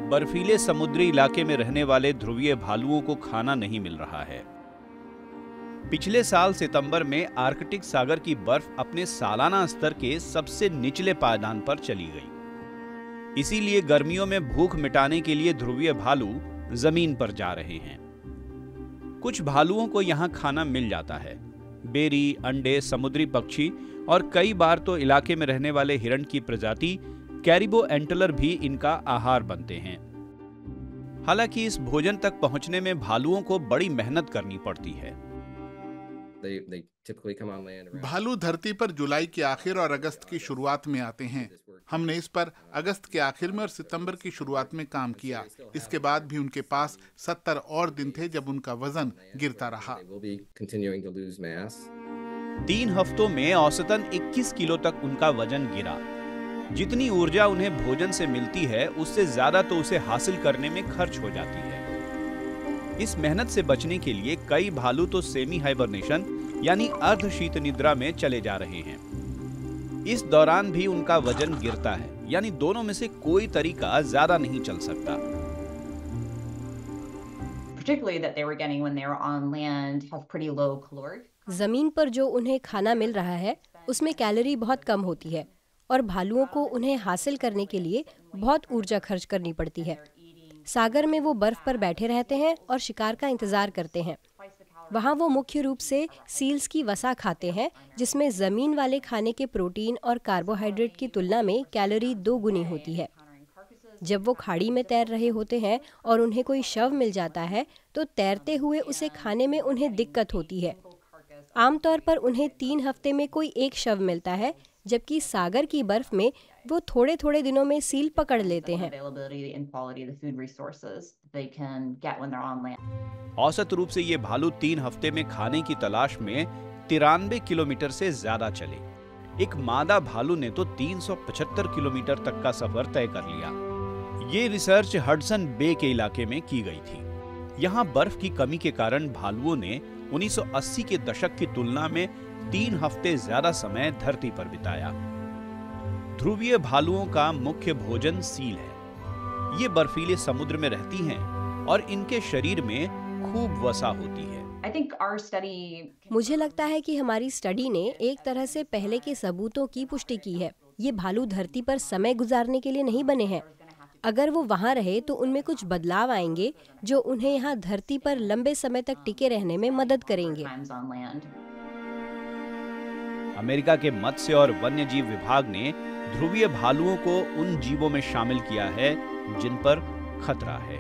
बर्फीले समुद्री इलाके में रहने वाले ध्रुवीय भालुओं को खाना नहीं मिल रहा है। पिछले साल सितंबर में आर्कटिक सागर की बर्फ अपने सालाना स्तर के सबसे निचले पायदान पर चली गई। इसीलिए गर्मियों में भूख मिटाने के लिए ध्रुवीय भालू जमीन पर जा रहे हैं। कुछ भालुओं को यहाँ खाना मिल जाता है। बेरी, अंडे, समुद्री पक्षी और कई बार तो इलाके में रहने वाले हिरण की प्रजाति कैरिबो एंटलर भी इनका आहार बनते हैं। हालांकि इस भोजन तक पहुंचने में भालुओं को बड़ी मेहनत करनी पड़ती है। भालू धरती पर जुलाई के आखिर और अगस्त की शुरुआत में आते हैं। हमने इस पर अगस्त के आखिर में और सितंबर की शुरुआत में काम किया। इसके बाद भी उनके पास 70 और दिन थे जब उनका वजन गिरता रहा। 3 हफ्तों में औसतन 21 किलो तक उनका वजन गिरा। जितनी ऊर्जा उन्हें भोजन से मिलती है, उससे ज्यादा तो उसे हासिल करने में खर्च हो जाती है। इस मेहनत से बचने के लिए कई भालू तो सेमी हाइबरनेशन यानी अर्ध शीत निद्रा में चले जा रहे हैं। इस दौरान भी उनका वजन गिरता है, यानी दोनों में से कोई तरीका ज्यादा नहीं चल सकता। जमीन पर जो उन्हें खाना मिल रहा है उसमें कैलोरी बहुत कम होती है और भालुओं को उन्हें हासिल करने के लिए बहुत ऊर्जा खर्च करनी पड़ती है। सागर में वो बर्फ पर बैठे रहते हैं और शिकार का इंतजार करते हैं। वहाँ वो मुख्य रूप से सील्स की वसा खाते हैं, जिसमें जमीन वाले खाने के प्रोटीन और कार्बोहाइड्रेट की तुलना में कैलोरी 2 गुनी होती है। जब वो खाड़ी में तैर रहे होते हैं और उन्हें कोई शव मिल जाता है तो तैरते हुए उसे खाने में उन्हें दिक्कत होती है। आमतौर पर उन्हें 3 हफ्ते में कोई एक शव मिलता है, जबकि सागर की बर्फ में वो थोड़े थोड़े दिनों में सील पकड़ लेते हैं। औसत रूप से ये भालू 3 हफ्ते में खाने की तलाश में 93 किलोमीटर से ज्यादा चले। एक मादा भालू ने तो 375 किलोमीटर तक का सफर तय कर लिया। ये रिसर्च हडसन बे के इलाके में की गई थी। यहाँ बर्फ की कमी के कारण भालुओं ने 1980 के दशक की तुलना में 3 हफ्ते ज्यादा समय धरती पर बिताया। ध्रुवीय भालुओं का मुख्य भोजन सील है। ये बर्फीले समुद्र में रहती हैं और इनके शरीर में खूब वसा होती है। मुझे लगता है कि हमारी स्टडी ने एक तरह से पहले के सबूतों की पुष्टि की है। ये भालू धरती पर समय गुजारने के लिए नहीं बने हैं। अगर वो वहाँ रहे तो उनमें कुछ बदलाव आएंगे जो उन्हें यहाँ धरती पर लंबे समय तक टिके रहने में मदद करेंगे। अमेरिका के मत्स्य और वन्यजीव विभाग ने ध्रुवीय भालुओं को उन जीवों में शामिल किया है जिन पर खतरा है।